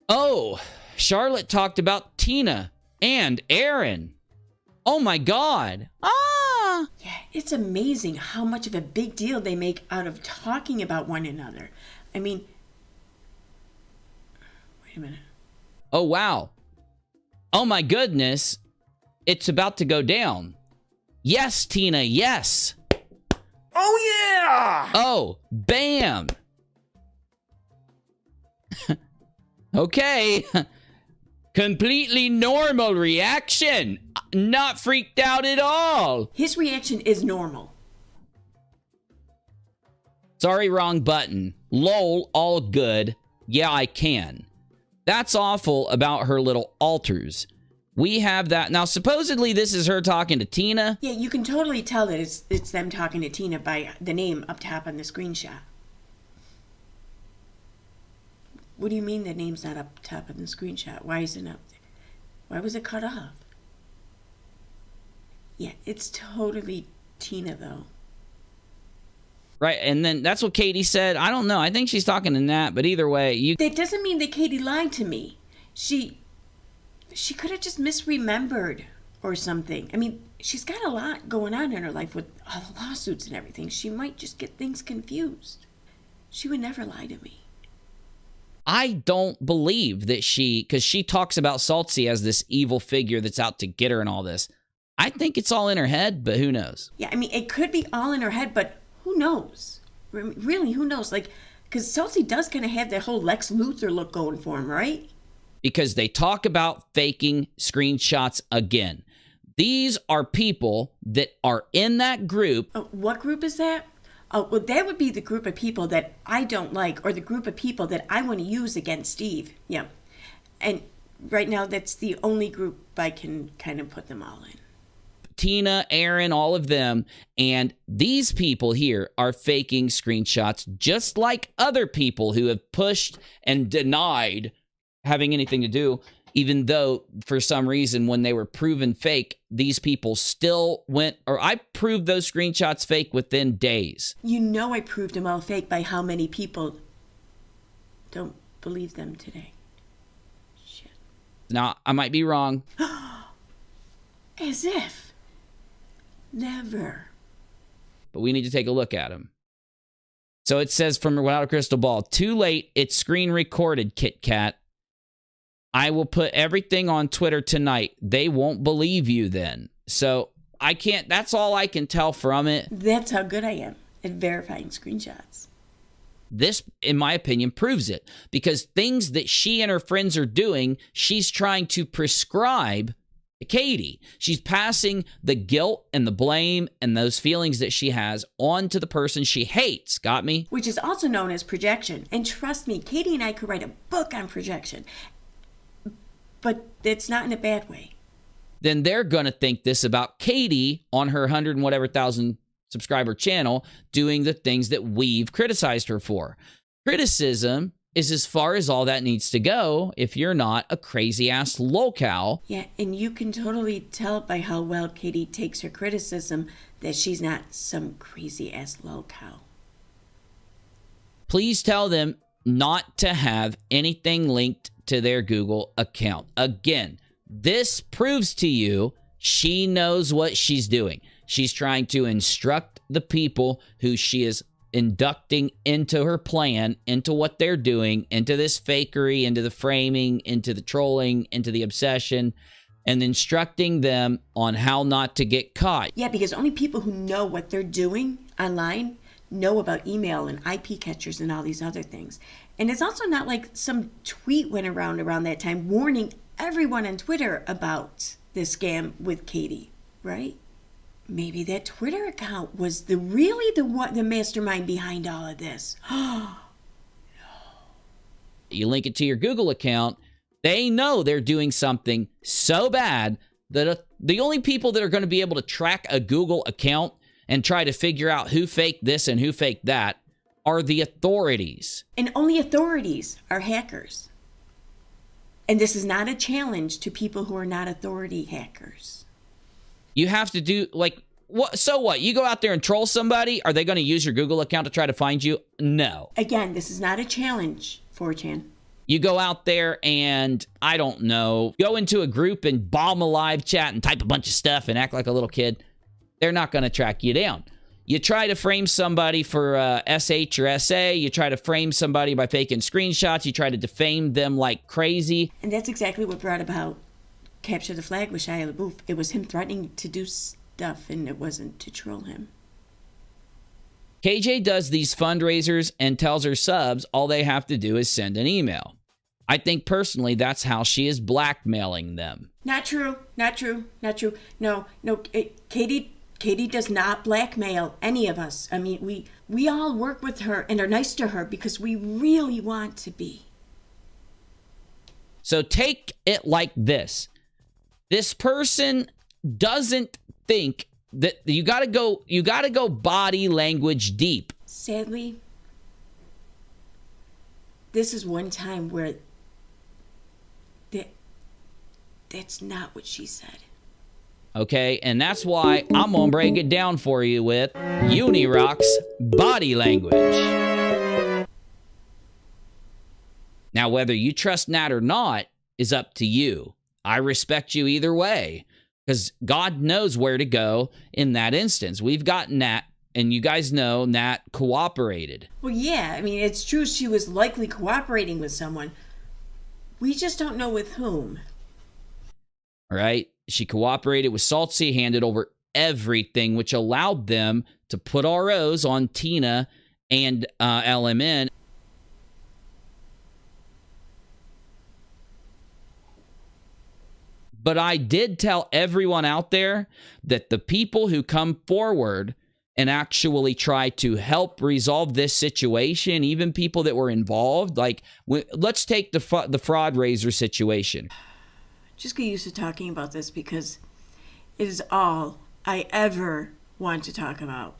Oh, Charlotte talked about Tina and Aaron. Oh my God. Ah! Yeah, it's amazing how much of a big deal they make out of talking about one another. I mean, wait a minute. Oh, wow. Oh my goodness. It's about to go down. Yes, Tina, yes. Oh, yeah! Oh, bam. Okay. Completely normal reaction. Not freaked out at all. His reaction is normal. Sorry, wrong button. Lol, all good. Yeah, I can. That's awful about her little alters. We have that. Now, supposedly this is her talking to Tina. Yeah, you can totally tell that it's them talking to Tina by the name up top on the screenshot. What do you mean the name's not up top on the screenshot? Why isn't it up there? Why was it cut off? Yeah, it's totally Tina, though. Right, and then that's what Katie said. I don't know. I think she's talking to Nat, but either way, That doesn't mean that Katie lied to me. She could have just misremembered or something. I mean, she's got a lot going on in her life with all the lawsuits and everything. She might just get things confused. She would never lie to me. I don't believe that because she talks about Saltsy as this evil figure that's out to get her and all this. I think it's all in her head, but who knows? Yeah, I mean, it could be all in her head, but who knows? Really, who knows? Like, because Saltsy does kind of have that whole Lex Luthor look going for him, right? Because they talk about faking screenshots again. These are people that are in that group. What group is that? Oh, well, that would be the group of people that I don't like, or the group of people that I want to use against Steve. Yeah. And right now, that's the only group I can kind of put them all in. Tina, Aaron, all of them. And these people here are faking screenshots, just like other people who have pushed and denied having anything to do, even though for some reason when they were proven fake, these people still went, or I proved those screenshots fake within days. You know I proved them all fake by how many people don't believe them today. Shit. Now, I might be wrong. As if. Never. But we need to take a look at them. So it says from Without a Crystal Ball, too late, it's screen recorded, Kit Kat. I will put everything on Twitter tonight. They won't believe you then. So I can't, that's all I can tell from it. That's how good I am at verifying screenshots. This, in my opinion, proves it. Because things that she and her friends are doing, she's trying to prescribe to Katie. She's passing the guilt and the blame and those feelings that she has on to the person she hates. Got me? Which is also known as projection. And trust me, Katie and I could write a book on projection. But it's not in a bad way. Then they're going to think this about Katie on her 100 and whatever thousand subscriber channel doing the things that we've criticized her for. Criticism is as far as all that needs to go if you're not a crazy-ass lolcow. Yeah, and you can totally tell by how well Katie takes her criticism that she's not some crazy-ass lolcow. Please tell them not to have anything linked to their Google account. Again, this proves to you she knows what she's doing. She's trying to instruct the people who she is inducting into her plan, into what they're doing, into this fakery, into the framing, into the trolling, into the obsession, and instructing them on how not to get caught. Yeah, because only people who know what they're doing online know about email and IP catchers and all these other things. And it's also not like some tweet went around that time warning everyone on Twitter about this scam with Katie, right? Maybe that Twitter account was the mastermind behind all of this. No. You link it to your Google account, they know they're doing something so bad that the only people that are going to be able to track a Google account and try to figure out who faked this and who faked that are the authorities. And only authorities are hackers. And this is not a challenge to people who are not authority hackers. You have to do, like, what? So what? You go out there and troll somebody? Are they going to use your Google account to try to find you? No. Again, this is not a challenge, 4chan. You go out there and, I don't know, go into a group and bomb a live chat and type a bunch of stuff and act like a little kid. They're not going to track you down. You try to frame somebody for SH or SA. You try to frame somebody by faking screenshots. You try to defame them like crazy. And that's exactly what brought about Capture the Flag with Shia LaBeouf. It was him threatening to do stuff, and it wasn't to troll him. KJ does these fundraisers and tells her subs all they have to do is send an email. I think personally that's how she is blackmailing them. Not true. Not true. Not true. No. Katie does not blackmail any of us. I mean, we all work with her and are nice to her because we really want to be. So take it like this. This person doesn't think that you got to go body language deep. Sadly, this is one time where that's not what she said. Okay, and that's why I'm going to break it down for you with Unirock's body language. Now, whether you trust Nat or not is up to you. I respect you either way, because God knows where to go in that instance. We've got Nat, and you guys know Nat cooperated. Well, yeah, I mean, it's true she was likely cooperating with someone. We just don't know with whom. All right? She cooperated with Saltsy, handed over everything, which allowed them to put ROs on Tina and LMN. But I did tell everyone out there that the people who come forward and actually try to help resolve this situation, even people that were involved, like, let's take the fraud raiser situation. Just get used to talking about this because it is all I ever want to talk about.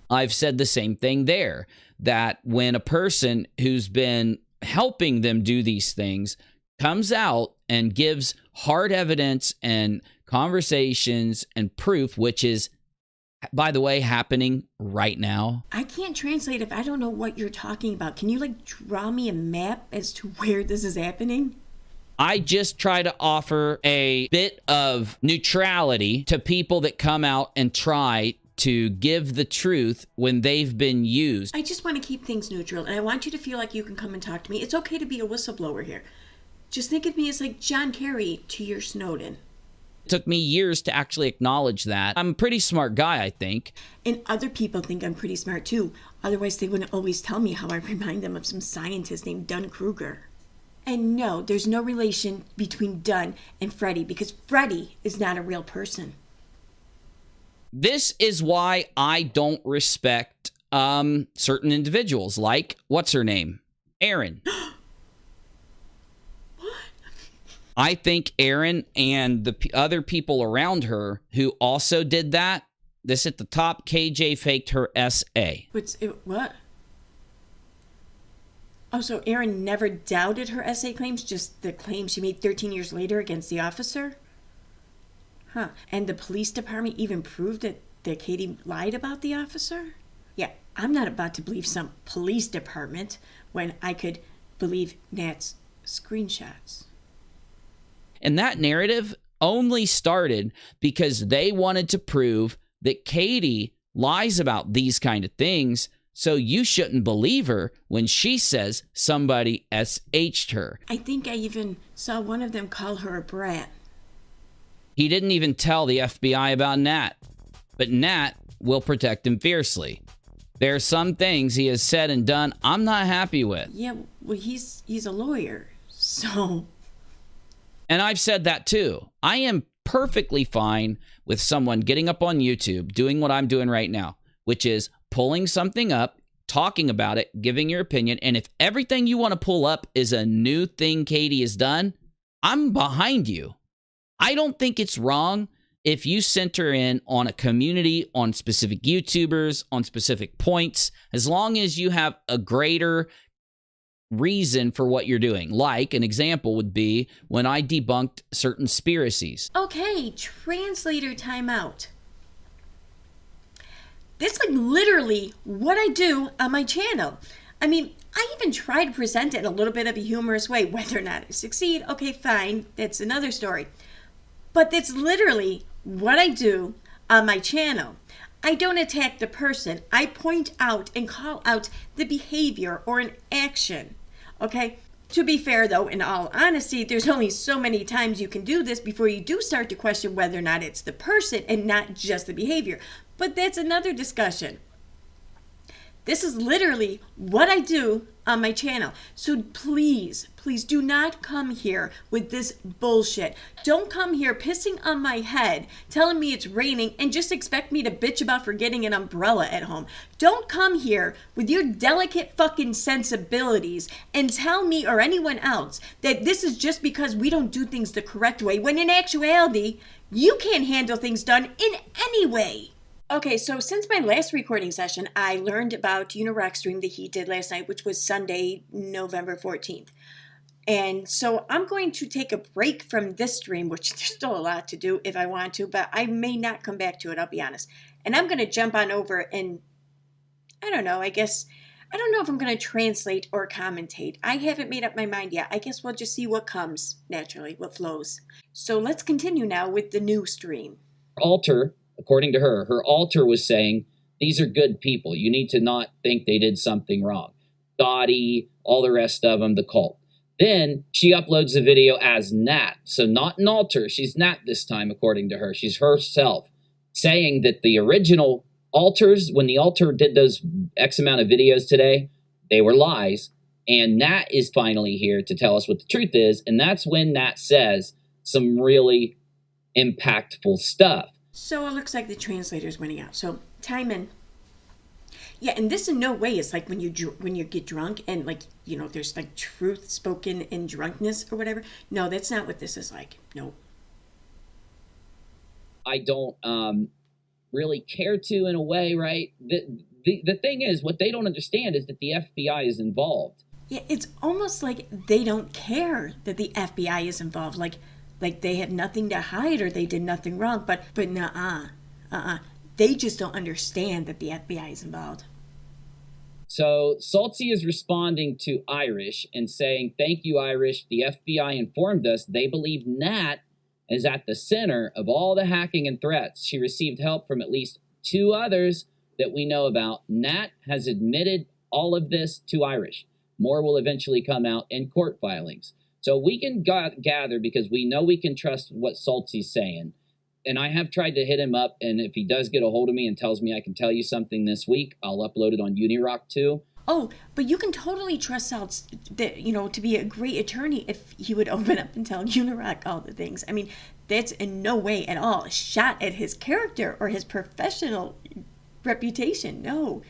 I've said the same thing there, that when a person who's been helping them do these things comes out and gives hard evidence and conversations and proof, which is, by the way, happening right now. I can't translate if I don't know what you're talking about. Can you, draw me a map as to where this is happening? I just try to offer a bit of neutrality to people that come out and try to give the truth when they've been used. I just want to keep things neutral, and I want you to feel like you can come and talk to me. It's okay to be a whistleblower here. Just think of me as like John Kerry to your Snowden. It took me years to actually acknowledge that. I'm a pretty smart guy, I think. And other people think I'm pretty smart too. Otherwise, they wouldn't always tell me how I remind them of some scientist named Dunn Kruger. And no, there's no relation between Dunn and Freddie because Freddie is not a real person. This is why I don't respect certain individuals, like, what's her name? Erin. I think Erin and the other people around her who also did that, this at the top, KJ faked her SA. What? Oh, so Erin never doubted her SA claims, just the claims she made 13 years later against the officer? Huh. And the police department even proved that Katie lied about the officer? Yeah, I'm not about to believe some police department when I could believe Nat's screenshots. And that narrative only started because they wanted to prove that Katie lies about these kind of things, so you shouldn't believe her when she says somebody SH'd her. I think I even saw one of them call her a brat. He didn't even tell the FBI about Nat, but Nat will protect him fiercely. There are some things he has said and done I'm not happy with. Yeah, well, he's a lawyer, so... And I've said that too. I am perfectly fine with someone getting up on YouTube, doing what I'm doing right now, which is pulling something up, talking about it, giving your opinion. And if everything you want to pull up is a new thing Katie has done, I'm behind you. I don't think it's wrong if you center in on a community, on specific YouTubers, on specific points, as long as you have a greater reason for what you're doing. Like, an example would be when I debunked certain conspiracies. Okay, translator timeout. That's literally what I do on my channel. I mean, I even try to present it in a little bit of a humorous way. Whether or not I succeed, okay, fine, that's another story. But that's literally what I do on my channel. I don't attack the person. I point out and call out the behavior or an action. Okay? To be fair, though, in all honesty, there's only so many times you can do this before you do start to question whether or not it's the person and not just the behavior. But that's another discussion. This is literally what I do on my channel. So please, please do not come here with this bullshit. Don't come here pissing on my head, telling me it's raining, and just expect me to bitch about forgetting an umbrella at home. Don't come here with your delicate fucking sensibilities and tell me or anyone else that this is just because we don't do things the correct way, when in actuality, you can't handle things done in any way. Okay, so since my last recording session, I learned about Unirock stream that he did last night, which was Sunday, November 14th. And so I'm going to take a break from this stream, which there's still a lot to do if I want to, but I may not come back to it, I'll be honest. And I'm going to jump on over and, I don't know if I'm going to translate or commentate. I haven't made up my mind yet. I guess we'll just see what comes naturally, what flows. So let's continue now with the new stream. Alter, according to her alter was saying, these are good people. You need to not think they did something wrong. Dottie, all the rest of them, the cult. Then she uploads the video as Nat. So not an alter. She's Nat this time, according to her. She's herself saying that the original alters, when the alter did those X amount of videos today, they were lies. And Nat is finally here to tell us what the truth is. And that's when Nat says some really impactful stuff. So it looks like the translator's winning out. So Timon. Yeah, and this in no way is like when you get drunk and like, you know, there's like truth spoken in drunkenness or whatever. No, that's not what this is like. No. I don't really care to, in a way, right? The thing is, what they don't understand is that the FBI is involved. Yeah, it's almost like they don't care that the FBI is involved. Like they have nothing to hide or they did nothing wrong. But nuh-uh. They just don't understand that the FBI is involved. So Saltsy is responding to Irish and saying, thank you, Irish. The FBI informed us they believe Nat is at the center of all the hacking and threats. She received help from at least 2 others that we know about. Nat has admitted all of this to Irish. More will eventually come out in court filings. So we can gather, because we know we can trust what Saltsy's saying. And I have tried to hit him up, and if he does get a hold of me and tells me I can tell you something this week, I'll upload it on Unirock too. Oh, but you can totally trust Salts that, you know, to be a great attorney if he would open up and tell Unirock all the things. I mean, that's in no way at all a shot at his character or his professional reputation. No.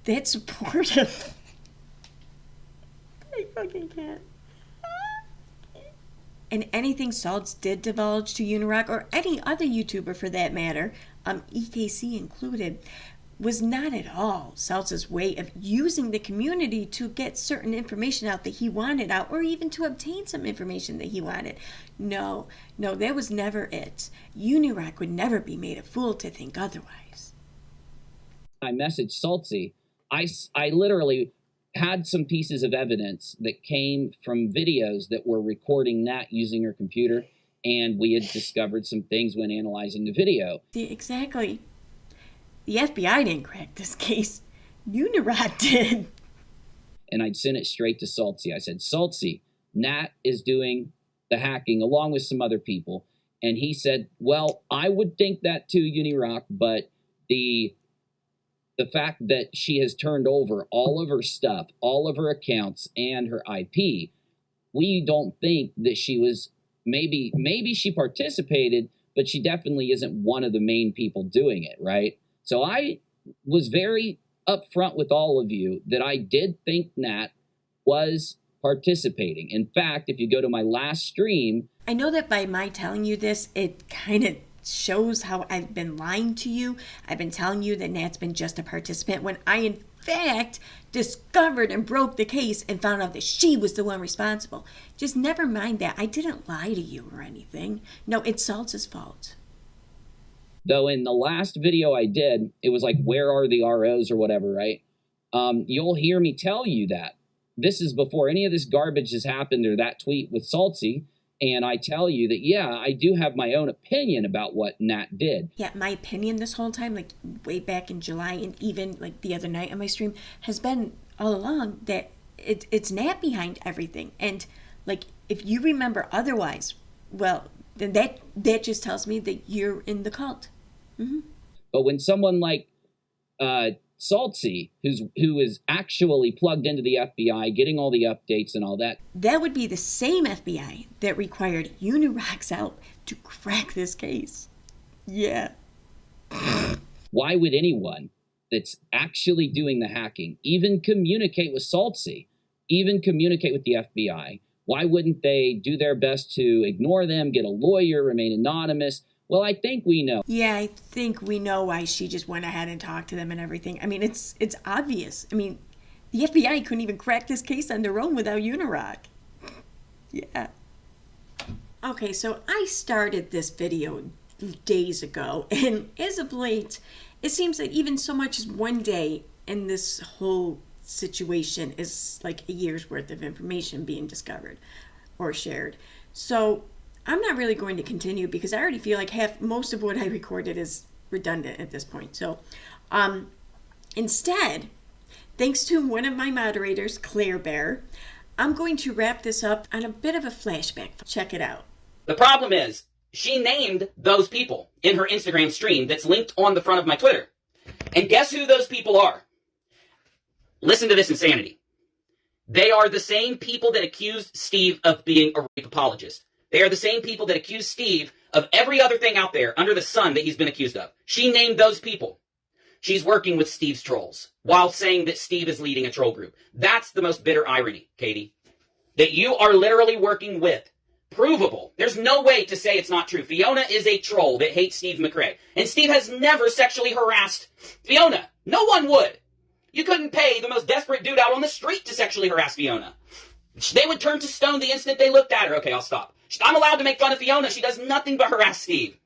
That's supportive. I fucking can't. And anything Salts did divulge to Unirock, or any other YouTuber for that matter, EKC included, was not at all Salts' way of using the community to get certain information out that he wanted out, or even to obtain some information that he wanted. No, that was never it. Unirock would never be made a fool to think otherwise. I messaged Saltsy. I literally had some pieces of evidence that came from videos that were recording Nat using her computer, and we had discovered some things when analyzing the video. Exactly. The FBI didn't crack this case. Unirock did. And I'd sent it straight to Saltsy. I said, Saltsy, Nat is doing the hacking along with some other people. And he said, well, I would think that too, Unirock, but the fact that she has turned over all of her stuff, all of her accounts, and her IP, we don't think that she was, maybe she participated, but she definitely isn't one of the main people doing it, right? So I was very upfront with all of you that I did think Nat was participating. In fact, if you go to my last stream... I know that by my telling you this, it kind of shows how I've been lying to you. I've been telling you that Nat's been just a participant when I, in fact, discovered and broke the case and found out that she was the one responsible. Just never mind that. I didn't lie to you or anything. No, it's Salts' fault. Though in the last video I did, it was like, where are the ROs or whatever, right? You'll hear me tell you that. This is before any of this garbage has happened or that tweet with Saltsy. And I tell you that, yeah, I do have my own opinion about what Nat did. Yeah, my opinion this whole time, like way back in July and even like the other night on my stream, has been all along that it's Nat behind everything. And like, if you remember otherwise, well, then that just tells me that you're in the cult. Mm-hmm. But when someone like Saltsy, who is actually plugged into the FBI, getting all the updates and all that. That would be the same FBI that required Unirock's help to crack this case. Yeah. Why would anyone that's actually doing the hacking even communicate with Saltsy, even communicate with the FBI? Why wouldn't they do their best to ignore them, get a lawyer, remain anonymous? Well, I think we know. Yeah, I think we know why she just went ahead and talked to them and everything. I mean, it's obvious. I mean, the FBI couldn't even crack this case on their own without Unirock. Yeah. Okay, so I started this video days ago, and as of late, it seems that even so much as one day in this whole situation is like a year's worth of information being discovered or shared. So I'm not really going to continue because I already feel like most of what I recorded is redundant at this point. So instead, thanks to one of my moderators, Claire Bear, I'm going to wrap this up on a bit of a flashback. Check it out. The problem is, she named those people in her Instagram stream that's linked on the front of my Twitter. And guess who those people are? Listen to this insanity. They are the same people that accused Steve of being a rape apologist. They are the same people that accuse Steve of every other thing out there under the sun that he's been accused of. She named those people. She's working with Steve's trolls while saying that Steve is leading a troll group. That's the most bitter irony, Katie. That you are literally working with. Provable. There's no way to say it's not true. Fiona is a troll that hates Steve McRae. And Steve has never sexually harassed Fiona. No one would. You couldn't pay the most desperate dude out on the street to sexually harass Fiona. They would turn to stone the instant they looked at her. Okay, I'll stop. I'm allowed to make fun of Fiona. She does nothing but harass Steve.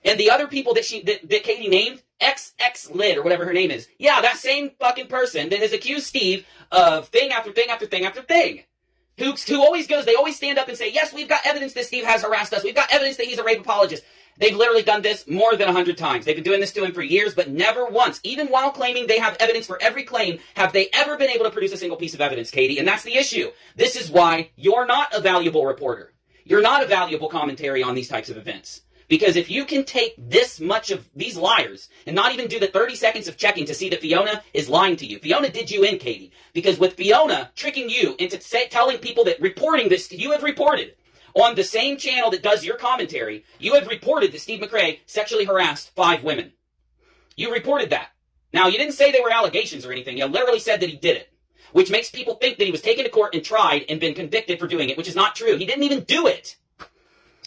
And the other people that Katie named, XX Lid or whatever her name is. Yeah, that same fucking person that has accused Steve of thing after thing after thing after thing. Who always goes, they always stand up and say, yes, we've got evidence that Steve has harassed us. We've got evidence that he's a rape apologist. They've literally done this more than 100 times. They've been doing this to him for years, but never once, even while claiming they have evidence for every claim, have they ever been able to produce a single piece of evidence, Katie. And that's the issue. This is why you're not a valuable reporter. You're not a valuable commentary on these types of events. Because if you can take this much of these liars and not even do the 30 seconds of checking to see that Fiona is lying to you. Fiona did you in, Katie. Because with Fiona tricking you into telling people that reporting this, you have reported on the same channel that does your commentary, you have reported that Steve McRae sexually harassed 5 women. You reported that. Now, you didn't say they were allegations or anything. You literally said that he did it. Which makes people think that he was taken to court and tried and been convicted for doing it, which is not true. He didn't even do it.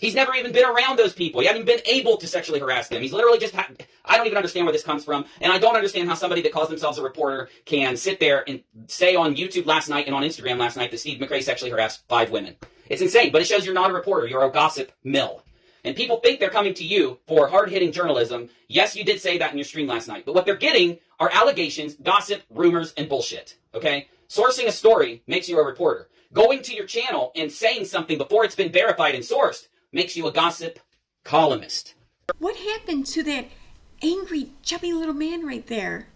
He's never even been around those people. He hasn't been able to sexually harass them. He's literally just... I don't even understand where this comes from. And I don't understand how somebody that calls themselves a reporter can sit there and say on YouTube last night and on Instagram last night that Steve McRae sexually harassed 5 women. It's insane, but it shows you're not a reporter. You're a gossip mill. And people think they're coming to you for hard-hitting journalism. Yes, you did say that in your stream last night. But what they're getting are allegations, gossip, rumors, and bullshit. Okay? Sourcing a story makes you a reporter. Going to your channel and saying something before it's been verified and sourced makes you a gossip columnist. What happened to that angry, chubby little man right there?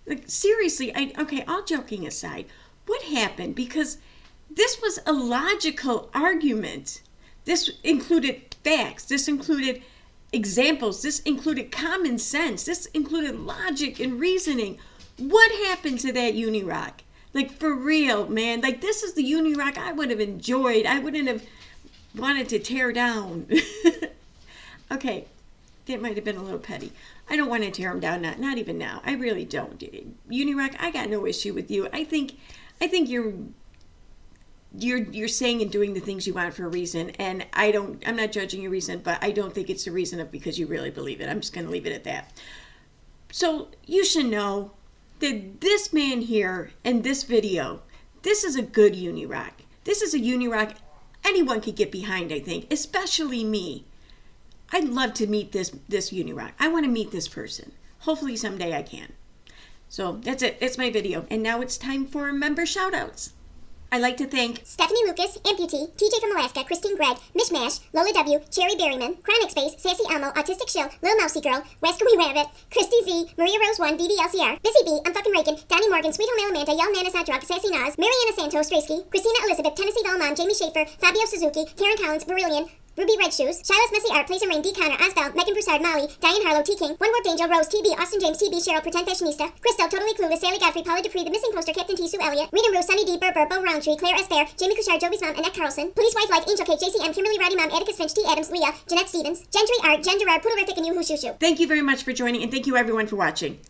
Like, seriously, okay, all joking aside, what happened? Because this was a logical argument. This included facts. This included examples. This included common sense. This included logic and reasoning. What happened to that Unirock? Like, for real, man. Like, this is the Unirock I would have enjoyed. I wouldn't have wanted to tear down. Okay, that might have been a little petty. I don't want to tear him down, not even now. I really don't. Unirock, I got no issue with you. I think you're saying and doing the things you want for a reason, and I'm not judging your reason, but I don't think it's the reason of because you really believe it. I'm just going to leave it at that. So you should know that this man here in this video, this is a good Unirock. This is a Unirock anyone could get behind, I think, especially me. I'd love to meet this Unirock. I want to meet this person. Hopefully someday I can. So that's it. That's my video. And now it's time for member shoutouts. I'd like to thank Stephanie Lucas, Amputee, TJ from Alaska, Christine Gregg, Mishmash, Lola W, Cherry Berryman, Chronic Space, Sassy Elmo, Autistic Shill, Lil Mousy Girl, Wescowy Rabbit, Christy Z, Maria Rose 1, DDLCR, Busy B, I'm fucking Reagan, Donnie Morgan, Sweet Home Alamanta, Young Man is Not Drunk, Sassy Nas, Mariana Santos, Straysky, Christina Elizabeth, Tennessee Valmont, Jamie Schaefer, Fabio Suzuki, Karen Collins, Virillion, Ruby Red Shoes, Shiloh's Messy Art, Plays and Rain, D. Connor, Osbel, Megan Broussard, Molly, Diane Harlow, T. King, One Warped Angel, Rose, TB, Austin James, TB, Cheryl, Pretend Fashionista, Crystal, Totally Clueless, Sally Godfrey, Paula Dupree, The Missing Poster, Captain T. Sue Elliott, Reed and Rue, Sunny D. Berber, Bo Roundtree, Claire S. Bear, Jamie Cushard, Joey's Mom, Annette Carlson, Police Wife Like, Angel K, JCM, Kimberly Roddy Mom, Atticus Finch, T. Adams, Leah, Jeanette Stevens, Gentry Art, Jen Gerard, Poodlerific, and Yoo-Hoo Shoo Shoo. Thank you very much for joining, and thank you everyone for watching.